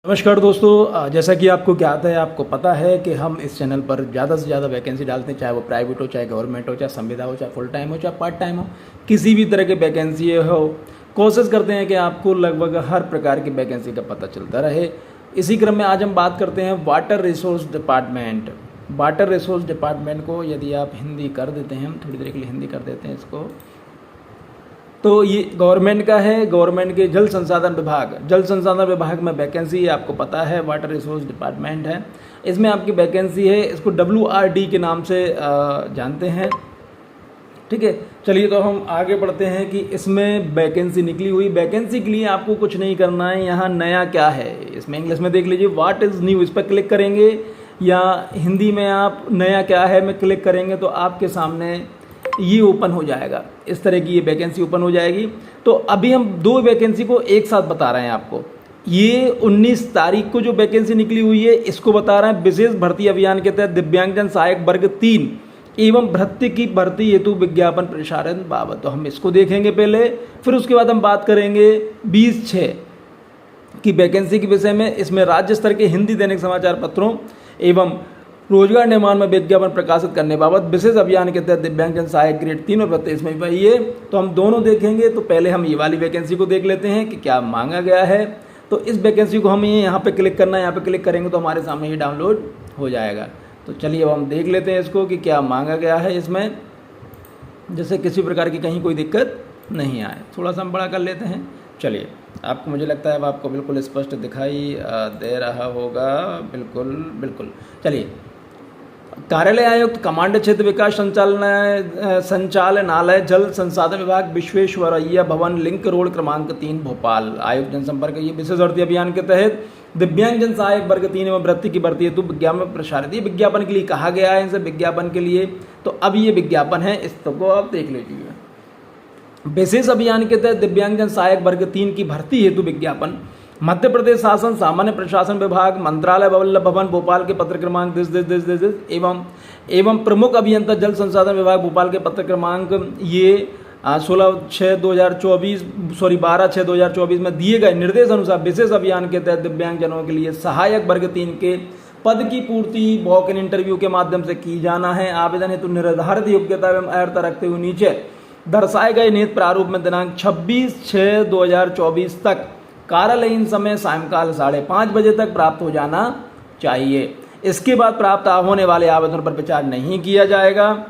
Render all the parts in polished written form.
नमस्कार दोस्तों, जैसा कि आपको ज्ञात है, आपको पता है कि हम इस चैनल पर ज़्यादा से ज़्यादा वैकेंसी डालते हैं, चाहे वो प्राइवेट हो, चाहे गवर्नमेंट हो, चाहे संविदा हो, चाहे फुल टाइम हो, चाहे पार्ट टाइम हो, किसी भी तरह की वैकेंसी हो। कोशिश करते हैं कि आपको लगभग हर प्रकार की वैकेंसी का पता चलता रहे। इसी क्रम में आज हम बात करते हैं water resource department. Water resource department को यदि आप हिंदी कर देते हैं, हम थोड़ी देर के लिए हिंदी कर देते हैं इसको, तो ये गवर्नमेंट का है। गवर्नमेंट के जल संसाधन विभाग में वैकेंसी है, आपको पता है, वाटर रिसोर्स डिपार्टमेंट है। इसमें आपकी वैकेंसी है, इसको WRD के नाम से जानते हैं। ठीक है, चलिए तो हम आगे बढ़ते हैं कि इसमें वैकेंसी निकली हुई। वैकेंसी के लिए आपको कुछ नहीं करना है। यहाँ नया क्या है, इसमें इंग्लिश में देख लीजिए, व्हाट इज़ न्यू, इस पर क्लिक करेंगे, या हिंदी में आप नया क्या है में क्लिक करेंगे तो आपके सामने ये ओपन हो जाएगा। इस तरह की ये वैकेंसी ओपन हो जाएगी। तो अभी हम दो वैकेंसी को एक साथ बता रहे हैं आपको। ये 19 तारीख को जो वैकेंसी निकली हुई है इसको बता रहे हैं, विशेष भर्ती अभियान के तहत दिव्यांगजन सहायक वर्ग 3 एवं भर्ती की भर्ती हेतु विज्ञापन प्रसारण बाबत। तो हम इसको देखेंगे पहले, फिर उसके बाद हम बात करेंगे 20/6 की वैकेंसी के विषय में। इसमें राज्य स्तर के हिंदी दैनिक समाचार पत्रों एवं रोजगार निर्माण में विज्ञापन प्रकाशित करने बाबत विशेष अभियान के तहत दिव्यांगजन सहायक ग्रेड 3 और भत्ते इसमें वही है। तो हम दोनों देखेंगे। तो पहले हम ये वाली वैकेंसी को देख लेते हैं कि क्या मांगा गया है। तो इस वैकेंसी को हमें यहाँ पे क्लिक करना है, यहाँ पे क्लिक करेंगे तो हमारे सामने ये डाउनलोड हो जाएगा। तो चलिए अब हम देख लेते हैं इसको कि क्या मांगा गया है इसमें, जैसे किसी प्रकार की कहीं कोई दिक्कत नहीं आए। थोड़ा सा हम बड़ा कर लेते हैं। चलिए, आपको, मुझे लगता है अब आपको बिल्कुल स्पष्ट दिखाई दे रहा होगा। बिल्कुल बिल्कुल। चलिए, कार्यालय आयुक्त कमांड क्षेत्र विकास संचालनालय जल संसाधन विभाग विश्वेश्वरैया भवन लिंक रोड क्रमांक 3 भोपाल। आयुक्त जनसंपर्क। ये विशेष भर्ती अभियान के तहत दिव्यांगजन सहायक वर्ग 3 एवं वृत्ति की भर्ती हेतु विज्ञापन प्रसारित। ये विज्ञापन के लिए कहा गया है, इनसे विज्ञापन के लिए। तो अब ये विज्ञापन है, इसको आप देख लीजिए। विशेष अभियान के तहत दिव्यांगजन सहायक वर्ग 3 की भर्ती हेतु विज्ञापन मध्य प्रदेश शासन सामान्य प्रशासन विभाग मंत्रालय वल्लभ भवन भोपाल के पत्र क्रमांक दिस एवं प्रमुख अभियंता जल संसाधन विभाग भोपाल के पत्र क्रमांक ये 12/6/2024 में दिए गए निर्देश अनुसार विशेष अभियान के तहत दिव्यांगजनों के लिए सहायक वर्ग 3 के पद की पूर्ति वॉक इन इंटरव्यू के माध्यम से की जाना है। आवेदन हेतु निर्धारित योग्यता एवं अर्हता रखते हुए नीचे दर्शाए गए नियत प्रारूप में दिनांक 26/6/2024 तक कार्यालयीन समय सायंकाल 5:30 बजे तक प्राप्त हो जाना चाहिए। इसके बाद प्राप्त होने वाले आवेदन पर विचार नहीं किया जाएगा।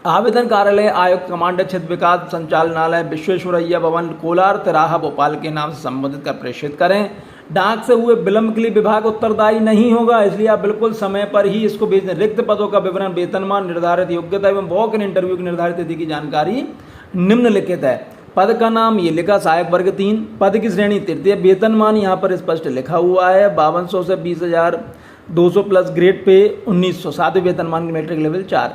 आवेदन कार्यालय आयुक्त कमांड क्षेत्र विकास संचालनालय विश्वेश्वरैया भवन कोलार तिराहा भोपाल के नाम से संबोधित कर प्रेषित करें। डाक से हुए विलंब के लिए विभाग उत्तरदायी नहीं होगा, इसलिए आप बिल्कुल समय पर ही इसको भेजें। रिक्त पदों का विवरण, वेतनमान, निर्धारित योग्यता एवं वॉक इन इंटरव्यू की निर्धारित तिथि की जानकारी निम्नलिखित है। पद का नाम ये लिखा सहायक वर्ग 3, पद की श्रेणी तृतीय, वेतनमान यहाँ पर स्पष्ट लिखा हुआ है 5200 से 20,200 प्लस ग्रेड पे 1900, साथ ही वेतनमान की मैट्रिक लेवल 4।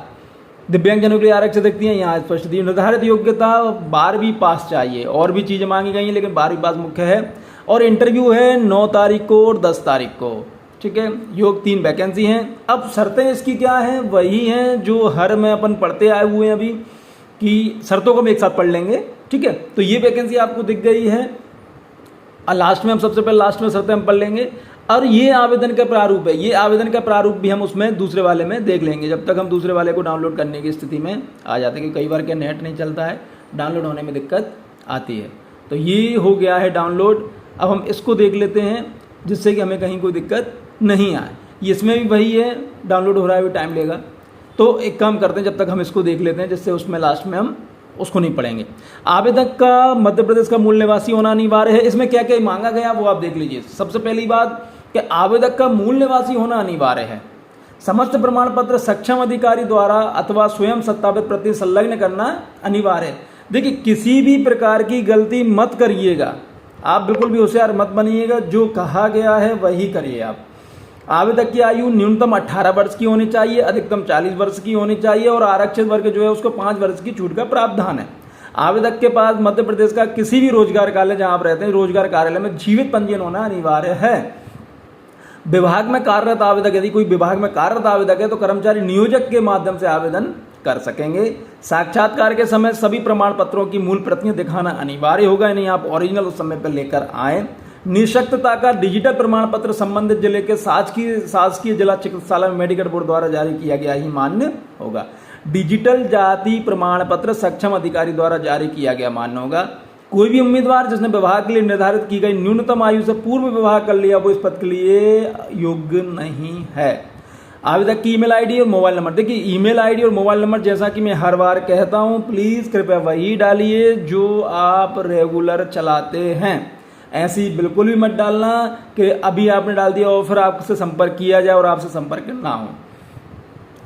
दिव्यांगजनों के लिए आरक्षित व्यक्ति हैं, यहाँ स्पष्ट दी। निर्धारित योग्यता 12वीं पास चाहिए, और भी चीज़ें मांगी गई हैं लेकिन 12वीं पास मुख्य है। और इंटरव्यू है 9 तारीख को और 10 तारीख को। ठीक है, योग 3 वैकेंसी हैं। अब शर्तें इसकी क्या हैं, वही हैं जो हर में अपन पढ़ते आए हुए हैं अभी, कि शर्तों को हम एक साथ पढ़ लेंगे। ठीक है, तो ये वैकेंसी आपको दिख गई है। लास्ट में हम सबसे पहले लास्ट में शर्तें हम पढ़ लेंगे। और ये आवेदन का प्रारूप है, ये आवेदन का प्रारूप भी हम उसमें दूसरे वाले में देख लेंगे, जब तक हम दूसरे वाले को डाउनलोड करने की स्थिति में आ जाते हैं। कि कई बार क्या नेट नहीं चलता है, डाउनलोड होने में दिक्कत आती है। तो ये हो गया है डाउनलोड। अब हम इसको देख लेते हैं जिससे कि हमें कहीं कोई दिक्कत नहीं आए। इसमें भी वही है, डाउनलोड हो रहा है, भी टाइम लेगा। तो एक काम करते हैं, जब तक हम इसको देख लेते हैं, जिससे उसमें लास्ट में हम उसको नहीं पढ़ेंगे। आवेदक का मध्य प्रदेश का मूल निवासी होना अनिवार्य है। इसमें क्या क्या मांगा गया वो आप देख लीजिए। सबसे पहली बात कि आवेदक का मूल निवासी होना अनिवार्य है। समस्त प्रमाण पत्र सक्षम अधिकारी द्वारा अथवा स्वयं सत्यापित प्रति संलग्न करना अनिवार्य है। देखिए, किसी भी प्रकार की गलती मत करिएगा, आप बिल्कुल भी होशियार मत बनिएगा, जो कहा गया है वही करिए आप। आवेदक की आयु न्यूनतम 18 वर्ष की होनी चाहिए, अधिकतम 40 वर्ष की होनी चाहिए, और आरक्षित वर्ग जो है उसको 5 वर्ष की छूट का प्रावधान है। आवेदक के पास मध्य प्रदेश का किसी भी रोजगार कार्यालय जहां आप रहते हैं, रोजगार कार्यालय में जीवित पंजीयन होना अनिवार्य है। विभाग में कार्यरत आवेदक, यदि कोई विभाग में कार्यरत आवेदक है तो कर्मचारी नियोजक के माध्यम से आवेदन कर सकेंगे। साक्षात्कार के समय सभी प्रमाण पत्रों की मूल प्रतियां दिखाना अनिवार्य होगा, यानी आप ओरिजिनल उस समय पर लेकर आए। निःशक्तता का डिजिटल प्रमाण पत्र संबंधित जिले के शासकीय जिला चिकित्सालय में मेडिकल बोर्ड द्वारा जारी किया गया ही मान्य होगा। डिजिटल जाति प्रमाण पत्र सक्षम अधिकारी द्वारा जारी किया गया मान्य होगा। कोई भी उम्मीदवार जिसने विवाह के लिए निर्धारित की गई न्यूनतम आयु से पूर्व विवाह कर लिया वो इस पद के लिए योग्य नहीं है। आवेदक की ईमेल आईडी और मोबाइल नंबर, देखिए ईमेल आईडी और मोबाइल नंबर जैसा कि मैं हर बार कहता हूं, प्लीज कृपया वही डालिए जो आप रेगुलर चलाते हैं। ऐसी बिल्कुल भी मत डालना कि अभी आपने डाल दिया और फिर आपसे संपर्क किया जाए और आपसे संपर्क ना हो।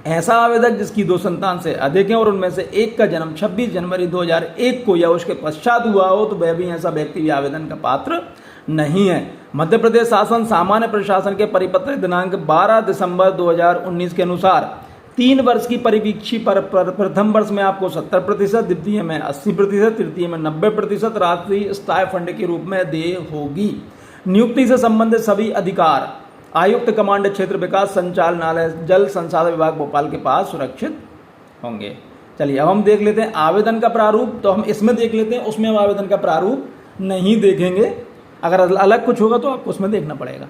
ऐसा आवेदक जिसकी 2 संतान से अधिक है और उनमें से एक का जन्म 26 जनवरी 2001 को या उसके पश्चात हुआ हो तो वह भी ऐसा व्यक्ति भी आवेदन का पात्र नहीं है। मध्य प्रदेश शासन सामान्य प्रशासन के परिपत्र दिनांक 12 दिसंबर 2019 के अनुसार 3 वर्ष की परिवीक्षी पर प्रथम वर्ष में आपको 70%, द्वितीय में 80%, तृतीय में 90% राशि स्टाइफंड के रूप में देय होगी। नियुक्ति से संबंधित सभी अधिकार आयुक्त कमांड क्षेत्र विकास संचालनालय जल संसाधन विभाग भोपाल के पास सुरक्षित होंगे। चलिए अब हम देख लेते हैं आवेदन का प्रारूप। तो हम इसमें देख लेते हैं, उसमें हम आवेदन का प्रारूप नहीं देखेंगे। अगर अलग कुछ होगा तो आपको उसमें देखना पड़ेगा।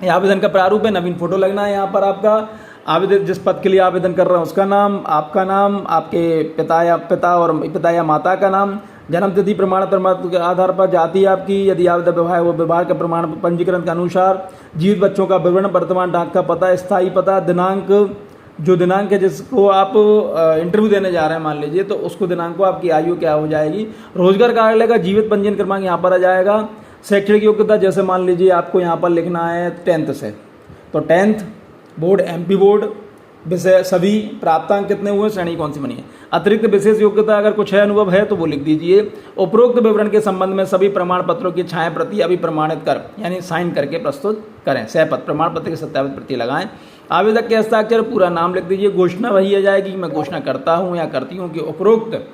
ये आवेदन का प्रारूप है, नवीन फोटो लगना है यहाँ पर। आपका आवेदन जिस पद के लिए आवेदन कर रहे हैं उसका नाम, आपका नाम, आपके पिता या माता का नाम, जन्म तिथि प्रमाण पत्र के आधार पर, जाति आपकी, यदि आवेदक विवाह है वो विवाह के प्रमाण पंजीकरण के अनुसार, जीवित बच्चों का विवरण, वर्तमान डाक का पता, स्थायी पता, दिनांक, जो दिनांक है जिसको आप इंटरव्यू देने जा रहे हैं मान लीजिए तो उसको दिनांक को आपकी आयु क्या हो जाएगी। रोजगार कार्यालय का जीवित पंजीयन क्रमांक यहाँ पर आ जाएगा। शैक्षणिक योग्यता जैसे मान लीजिए आपको यहाँ पर लिखना है 10th से, तो 10th बोर्ड, MP बोर्ड, विषय सभी, प्राप्तांक कितने हुए, श्रेणी कौन सी बनी है। अतिरिक्त विशेष योग्यता अगर कुछ है, अनुभव है तो वो लिख दीजिए। उपरोक्त विवरण के संबंध में सभी प्रमाण पत्रों की छाया प्रति अभी प्रमाणित कर यानी साइन करके प्रस्तुत करें। सहपत्र प्रमाण पत्र की सत्यापित प्रति लगाएं। आवेदक के हस्ताक्षर, पूरा नाम लिख दीजिए। घोषणा वही आ जाएगी कि मैं घोषणा करता हूँ या करती हूँ कि उपरोक्त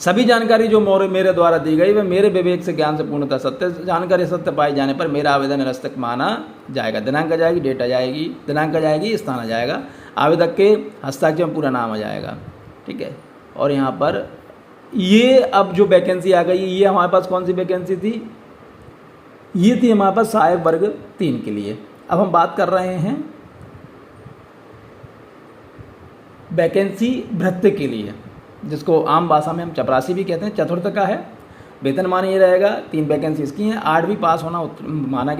सभी जानकारी जो मेरे द्वारा दी गई वह मेरे विवेक से ज्ञान से पूर्णतः सत्य जानकारी सत्य पाए जाने पर मेरा आवेदन निरस्तक माना जाएगा। दिनांक आ जाएगी, डेट आ जाएगी, दिनांक आ जाएगी, स्थान आ जाएगा, आवेदक के हस्ताक्षर में पूरा नाम आ जाएगा। ठीक है। और यहाँ पर ये अब जो वैकेंसी आ गई, ये हमारे पास कौन सी वैकेंसी थी, ये थी हमारे पास सहायक वर्ग 3 के लिए। अब हम बात कर रहे हैं वैकेंसी भृत्य के लिए, जिसको आम भाषा में हम चपरासी भी कहते हैं। चतुर्थ का है, वेतनमान ये रहेगा। 3 वैकेंसी इसकी हैं। 8वीं पास होना मांगा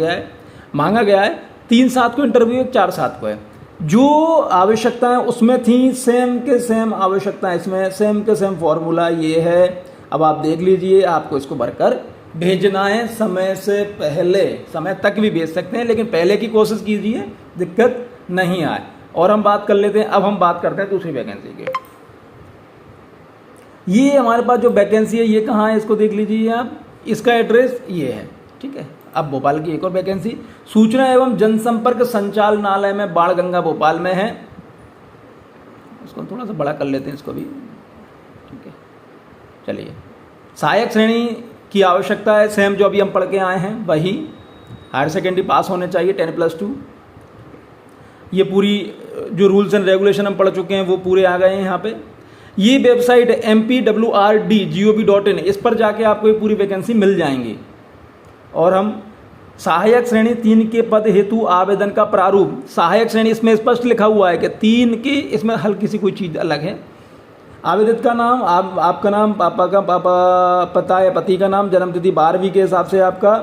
गया है। 3/7 को इंटरव्यू, 1 4/7 को है। जो आवश्यकताएं उसमें थी सेम के सेम आवश्यकताएं इसमें, सेम के सेम फॉर्मूला ये है। अब आप देख लीजिए, आपको इसको भरकर भेजना है समय से पहले, समय तक भी भेज सकते हैं लेकिन पहले की कोशिश कीजिए, दिक्कत नहीं आए। और हम बात कर लेते हैं, अब हम बात करते हैं दूसरी वैकेंसी की। ये हमारे पास जो वैकेंसी है ये कहाँ है, इसको देख लीजिए आप। इसका एड्रेस ये है। ठीक है। अब भोपाल की एक और वैकेंसी सूचना एवं जनसंपर्क संचालनालय में बाणगंगा भोपाल में है। इसको थोड़ा सा बड़ा कर लेते हैं इसको भी। ठीक है। चलिए, सहायक श्रेणी की आवश्यकता है, सेम जो अभी हम पढ़ के आए हैं वही। हायर सेकेंडरी पास होने चाहिए 10+2। ये पूरी जो रूल्स एंड रेगुलेशन हम पढ़ चुके हैं वो पूरे आ गए हैं यहाँ पे। ये वेबसाइट mpwrd.gov.in, इस पर जाके आपको ये पूरी वैकेंसी मिल जाएंगी। और हम सहायक श्रेणी 3 के पद हेतु आवेदन का प्रारूप, सहायक श्रेणी इसमें स्पष्ट लिखा हुआ है कि 3 के, इसमें हल्की सी कोई चीज़ अलग है। आवेदक का नाम, आपका नाम, पता या पति का नाम, जन्म तिथि 12वीं के हिसाब से आपका,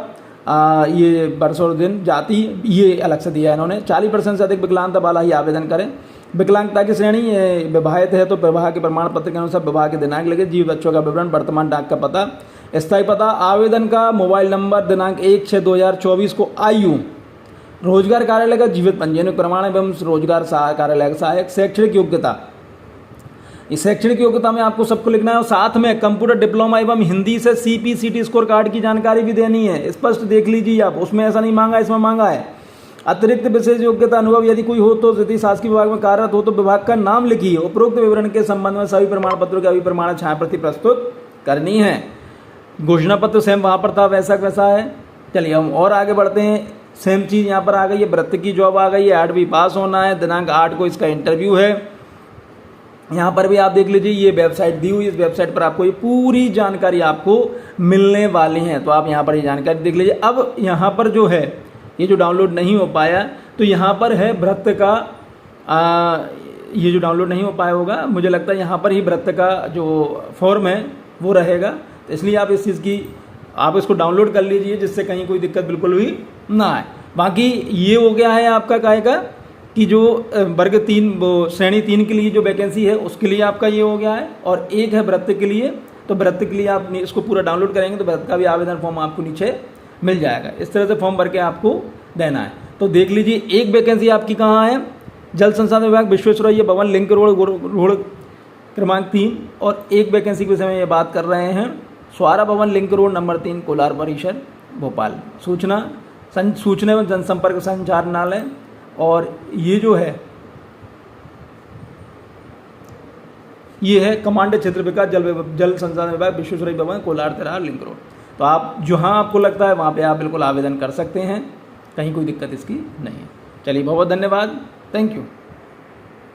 ये वर्ष और दिन, जाति ये अलग से दिया है इन्होंने। 40% से अधिक विकलांगता वाला ही आवेदन करें। विकलांगता की श्रेणी, विवाहित है तो विवाह के प्रमाण पत्र के अनुसार विवाह के दिनांक लगे, जीवित बच्चों का विवरण, वर्तमान डाक का पता, स्थायी पता, आवेदन का मोबाइल नंबर, दिनांक 1/6/2024 को आयु, रोजगार कार्यालय का जीवित पंजीयन प्रमाण एवं रोजगार कार्यालय का सहायक, शैक्षणिक योग्यता, इस शैक्षणिक योग्यता में आपको सबको लिखना है। और साथ में कंप्यूटर डिप्लोमा एवं हिंदी से CPCT स्कोर कार्ड की जानकारी भी देनी है। स्पष्ट देख लीजिए आप, उसमें ऐसा नहीं मांगा, इसमें मांगा है। अतिरिक्त विशेष योग्यता अनुभव यदि कोई हो तो, यदि शासकीय विभाग में कार्यरत हो तो विभाग का नाम लिखिए। उपरोक्त विवरण के संबंध में सभी प्रमाण पत्रों की अभिप्रमाण छाया प्रति प्रस्तुत करनी है। घोषणा पत्र सेम वहाँ पर था वैसा वैसा है। चलिए हम और आगे बढ़ते हैं। सेम चीज़ यहाँ पर आ गई है, वृत्ति की जॉब आ गई है, 8वीं पास होना है, दिनांक 8 को इसका इंटरव्यू है। यहाँ पर भी आप देख लीजिए, ये वेबसाइट दी हुई, इस वेबसाइट पर आपको ये पूरी जानकारी आपको मिलने वाली है। तो आप यहाँ पर ये जानकारी देख लीजिए। अब यहाँ पर जो है ये जो डाउनलोड नहीं हो पाया, तो यहाँ पर है भृत्य का ये जो डाउनलोड नहीं हो पाया होगा, मुझे लगता है यहाँ पर ही भृत्य का जो फॉर्म है वो रहेगा। तो इसलिए आप इस चीज़ की आप इसको डाउनलोड कर लीजिए, जिससे कहीं कोई दिक्कत बिल्कुल भी ना आए। बाकी ये हो गया है आपका काहे का कि जो वर्ग 3 वो श्रेणी 3 के लिए जो वैकेंसी है उसके लिए आपका ये हो गया है, और एक है भृत्य के लिए। तो भृत्य के लिए आप इसको पूरा डाउनलोड करेंगे तो भृत्य का भी आवेदन फॉर्म आपको नीचे मिल जाएगा। इस तरह से फॉर्म भर के आपको देना है। तो देख लीजिए, एक वैकेंसी आपकी कहाँ है, जल संसाधन विभाग, विश्वेश्वरैया भवन, लिंक रोड क्रमांक 3, और एक वैकेंसी के विषय में ये बात कर रहे हैं, स्वारा भवन, लिंक रोड नंबर 3, कोलार परिसर, भोपाल। सूचना एवं जनसंपर्क संचालनालय। और ये जो है ये है कमांड क्षेत्र विकास जल संसाधन विभाग, विश्वेश्वरैया भवन, कोलार तिराहा, लिंक रोड। तो आप जहाँ आपको लगता है वहाँ पे आप बिल्कुल आवेदन कर सकते हैं, कहीं कोई दिक्कत इसकी नहीं है। चलिए, बहुत बहुत धन्यवाद, थैंक यू।